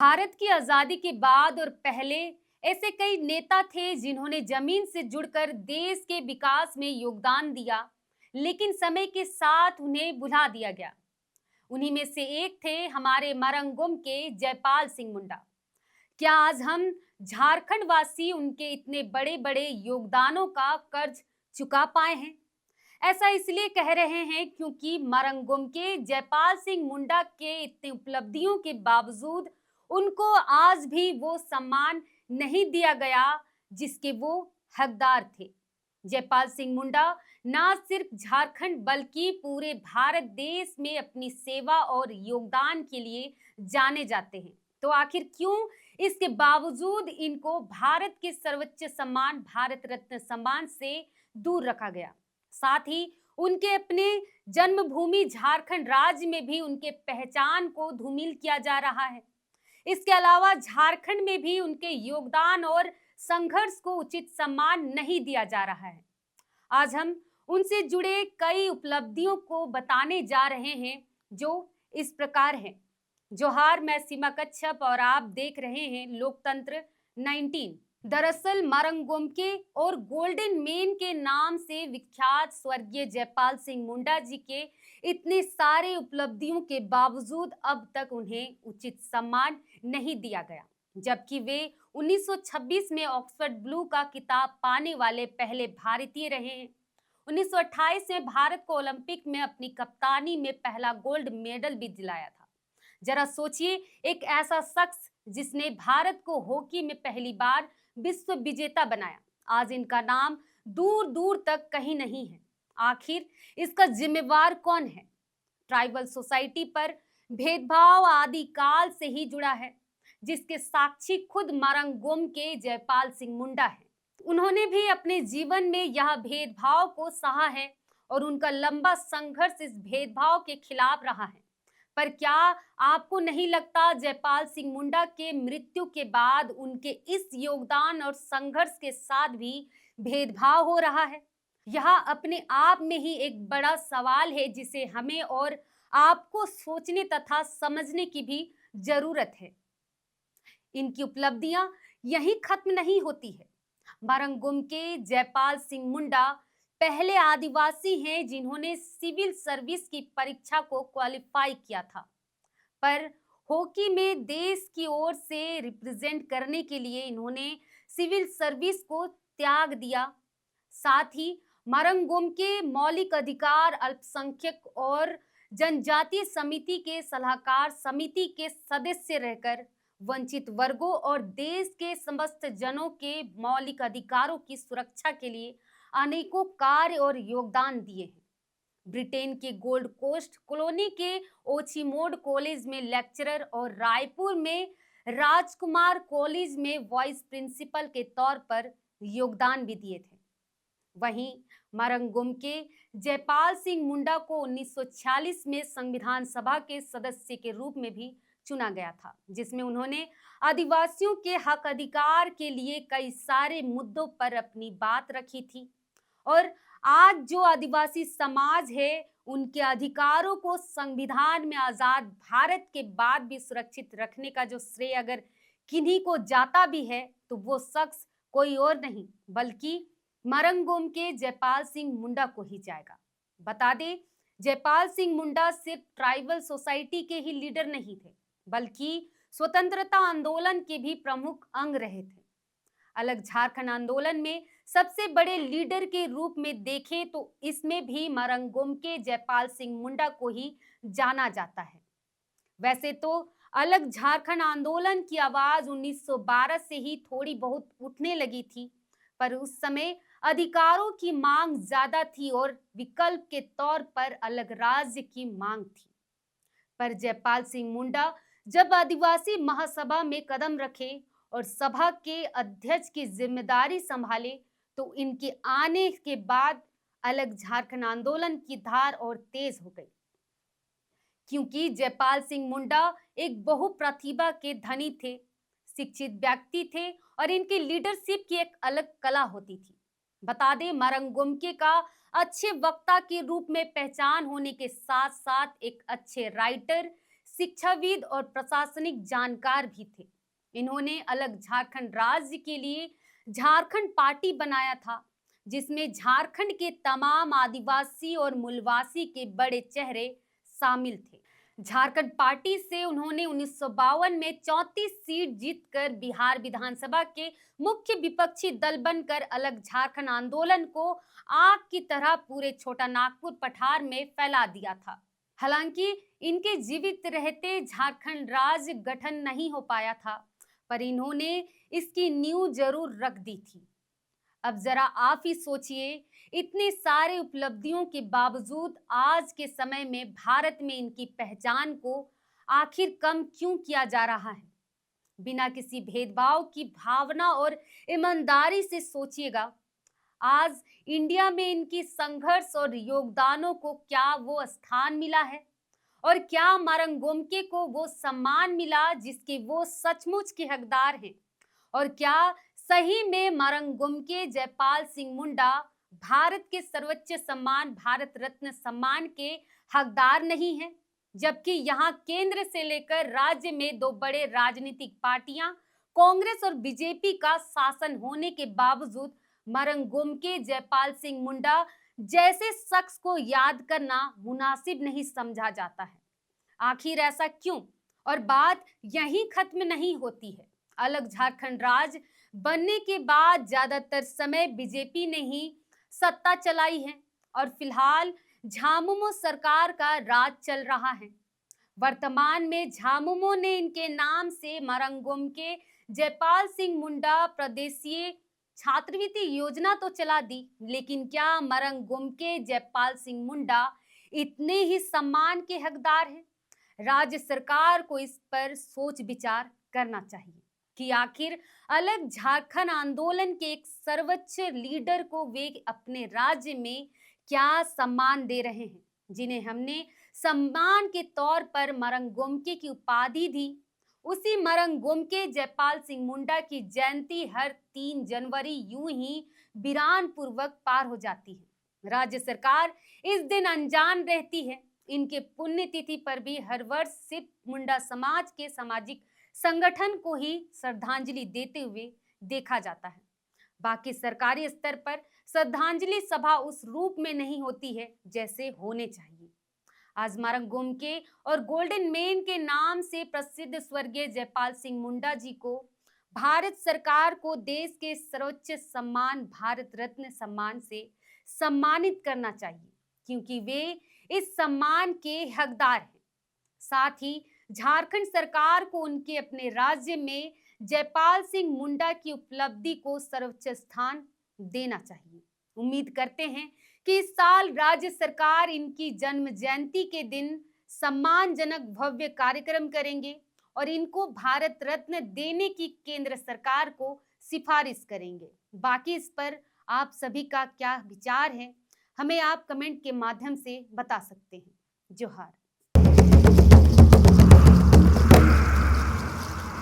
भारत की आजादी के बाद और पहले ऐसे कई नेता थे जिन्होंने जमीन से जुड़कर देश के विकास में योगदान दिया, लेकिन समय के साथ उन्हें भुला दिया गया। उन्हीं में से एक थे हमारे मरंगुम के जयपाल सिंह मुंडा। क्या आज हम झारखंड वासी उनके इतने बड़े बड़े योगदानों का कर्ज चुका पाए हैं? ऐसा इसलिए कह रहे हैं क्योंकि मरंगुम के जयपाल सिंह मुंडा के इतने उपलब्धियों के बावजूद उनको आज भी वो सम्मान नहीं दिया गया जिसके वो हकदार थे। जयपाल सिंह मुंडा ना सिर्फ झारखंड बल्कि पूरे भारत देश में अपनी सेवा और योगदान के लिए जाने जाते हैं। तो आखिर क्यों इसके बावजूद इनको भारत के सर्वोच्च सम्मान भारत रत्न सम्मान से दूर रखा गया? साथ ही उनके अपने जन्मभूमि झारखंड राज्य में भी उनके पहचान को धूमिल किया जा रहा है। इसके अलावा झारखंड में भी उनके योगदान और संघर्ष को उचित सम्मान नहीं दिया जा रहा है। आज हम उनसे जुड़े कई उपलब्धियों को बताने जा रहे हैं जो इस प्रकार हैं। जोहार, मैं सीमा कच्छप और आप देख रहे हैं लोकतंत्र 19। दरअसल मरंगुमके और गोल्डन मेन के नाम से विख्यात स्वर्गीय जयपाल सिंह मुंडा जी के इतने सारे उपलब्धियों के बावजूद अब तक उन्हें उचित सम्मान नहीं दिया गया, जबकि वे 1926 में ऑक्सफोर्ड ब्लू का खिताब पाने वाले पहले भारतीय रहे हैं। 1928 में भारत को ओलंपिक में अपनी कप्तानी में पहला गोल्ड मेडल भी दिलाया था। जरा सोचिए, एक ऐसा शख्स जिसने भारत को हॉकी में पहली बार विश्व विजेता बनाया, आज इनका नाम दूर दूर तक कहीं नहीं है। आखिर इसका जिम्मेवार कौन है? ट्राइबल सोसाइटी पर भेदभाव आदि काल से ही जुड़ा है, जिसके साक्षी खुद मरंगुम के जयपाल सिंह मुंडा है। उन्होंने भी अपने जीवन में यह भेदभाव को सहा है और उनका लंबा संघर्ष इस भेदभाव के खिलाफ रहा है। पर क्या आपको नहीं लगता जयपाल सिंह मुंडा के मृत्यु के बाद उनके इस योगदान और संघर्ष के साथ भी भेदभाव हो रहा है? यह अपने आप में ही एक बड़ा सवाल है जिसे हमें और आपको सोचने तथा समझने की भी जरूरत है। इनकी उपलब्धियां यहीं खत्म नहीं होती है। मरंगुम के जयपाल सिंह मुंडा पहले आदिवासी हैं जिन्होंने सिविल सर्विस की परीक्षा को क्वालिफाई किया था, पर हॉकी में देश की ओर से रिप्रेजेंट करने के लिए इन्होंने सिविल सर्विस को त्याग दिया। साथ ही मरंगुम के मौलिक अधिकार अल्पसंख्यक और जनजातीय समिति के सलाहकार समिति के सदस्य रहकर वंचित वर्गों और देश के समस्त जनों के मौलिक अधिकारों की सुरक्षा के लिए अनेकों कार्य और योगदान दिए हैं। ब्रिटेन के गोल्ड कोस्ट कॉलोनी के ओछीमोड कॉलेज में लेक्चरर और रायपुर में राजकुमार कॉलेज में वाइस प्रिंसिपल के तौर पर योगदान भी दिए थे। वहीं मरंगुम के जयपाल सिंह मुंडा को 1946 में संविधान सभा के सदस्य के रूप में भी चुना गया था, जिसमें उन्होंने आदिवासियों के हक अधिकार के लिए कई सारे मुद्दों पर अपनी बात रखी थी। और आज जो आदिवासी समाज है उनके अधिकारों को संविधान में आजाद भारत के बाद भी सुरक्षित रखने का जो श्रेय अगर किन्हीं को जाता भी है तो वो शख्स कोई और नहीं बल्कि मरंगुम के जयपाल सिंह मुंडा को ही जाएगा। बता दें, जयपाल सिंह मुंडा सिर्फ ट्राइबल सोसाइटी के ही लीडर नहीं थे बल्कि स्वतंत्रता आंदोलन के भी प्रमुख अंग रहे थे। अलग झारखंड आंदोलन में सबसे बड़े लीडर के रूप में देखें तो इसमें भी मरंगुम के जयपाल सिंह मुंडा को ही जाना जाता है। वैसे तो अलग झारखंड आंदोलन की आवाज 1912 से ही थोड़ी बहुत उठने लगी थी, पर उस समय अधिकारों की मांग ज्यादा थी और विकल्प के तौर पर अलग राज्य की मांग थी। पर जयपाल सिंह मुंडा जब आदिवासी महासभा में कदम रखे और सभा के अध्यक्ष की जिम्मेदारी संभाले तो इनके आने के बाद अलग झारखंड आंदोलन की धार और तेज हो गई, क्योंकि जयपाल सिंह मुंडा एक बहुप्रतिभा के धनी थे, शिक्षित व्यक्ति थे और इनकी लीडरशिप की एक अलग कला होती थी। बता दें, मरंगुमके का अच्छे वक्ता के रूप में पहचान होने के साथ साथ एक अच्छे राइटर, शिक्षाविद और प्रशासनिक जानकार भी थे। इन्होंने अलग झारखंड राज्य के लिए झारखंड पार्टी बनाया था, जिसमें झारखंड के तमाम आदिवासी और मूलवासी के बड़े चेहरे शामिल थे। झारखंड पार्टी से उन्होंने 1952 में 34 सीट जीतकर बिहार विधानसभा के मुख्य विपक्षी दल बनकर अलग झारखंड आंदोलन को आग की तरह पूरे छोटा नागपुर पठार में फैला दिया था। हालांकि इनके जीवित रहते झारखंड राज्य गठन नहीं हो पाया था, पर इन्होंने इसकी नींव जरूर रख दी थी। अब जरा आप ही सोचिए, इतने सारे उपलब्धियों के बावजूद आज के समय में भारत में इनकी पहचान को आखिर कम क्यों किया जा रहा है? बिना किसी भेदभाव की भावना और ईमानदारी से सोचिएगा, आज इंडिया में इनकी संघर्ष और योगदानों को क्या वो स्थान मिला है? और क्या मारंग गोमके को वो सम्मान मिला जिसके वो सचमुच के हकदार हैं? और क्या सही में मारंग गोमके जयपाल सिंह मुंडा भारत के सर्वोच्च सम्मान भारत रत्न सम्मान के हकदार नहीं हैं? जबकि यहाँ केंद्र से लेकर राज्य में दो बड़े राजनीतिक पार्टियां कांग्रेस और बीजेपी का शासन होने के बावजूद मारंग गोमके जयपाल सिंह मुंडा जैसे शख्स को याद करना मुनासिब नहीं समझा जाता है। आखिर ऐसा क्यों? और बात यहीं खत्म नहीं होती है। अलग झारखंड राज्य बनने के बाद ज्यादातर समय बीजेपी ने ही सत्ता चलाई है और फिलहाल झामुमो सरकार का राज चल रहा है। वर्तमान में झामुमो ने इनके नाम से मारंग गोमके जयपाल सिंह मुंडा प्रदेशीय छात्रवृत्ति योजना तो चला दी, लेकिन क्या मारंग गोमके जयपाल सिंह मुंडा इतने ही सम्मान के हकदार हैं? राज्य सरकार को इस पर सोच विचार करना चाहिए कि आखिर अलग झारखंड आंदोलन के एक सर्वोच्च लीडर को वे अपने राज्य में क्या सम्मान दे रहे हैं, जिन्हें हमने सम्मान के तौर पर मारंग गोमके की उपाधि दी। उसी मारंग गोमके जयपाल सिंह मुंडा की जयंती हर 3 जनवरी यूं ही वीरान पूर्वक पार हो जाती है। राज्य सरकार इस दिन अनजान रहती है। इनके पुण्यतिथि पर भी हर वर्ष सिर्फ मुंडा समाज के सामाजिक संगठन को ही श्रद्धांजलि देते हुए देखा जाता है। बाकी सरकारी स्तर पर श्रद्धांजलि सभा उस रूप में नहीं होती है जैसे होने चाहिए। आज मारंग गोमके और गोल्डन मैन के नाम से प्रसिद्ध स्वर्गीय जयपाल सिंह मुंडा जी को भारत सरकार को देश के सर्वोच्च सम्मान भारत रत्न सम्मान से सम्मानित करना चाहिए, क्योंकि वे इस सम्मान के हकदार हैं। साथ ही झारखंड सरकार को उनके अपने राज्य में जयपाल सिंह मुंडा की उपलब्धि को सर्वोच्च स्थान देना चाहिए। उम्मीद करते हैं कि इस साल राज्य सरकार इनकी जन्म जयंती के दिन सम्मानजनक भव्य कार्यक्रम करेंगे और इनको भारत रत्न देने की केंद्र सरकार को सिफारिश करेंगे। बाकी इस पर आप सभी का क्या विचार है, हमें आप कमेंट के माध्यम से बता सकते हैं। जोहार।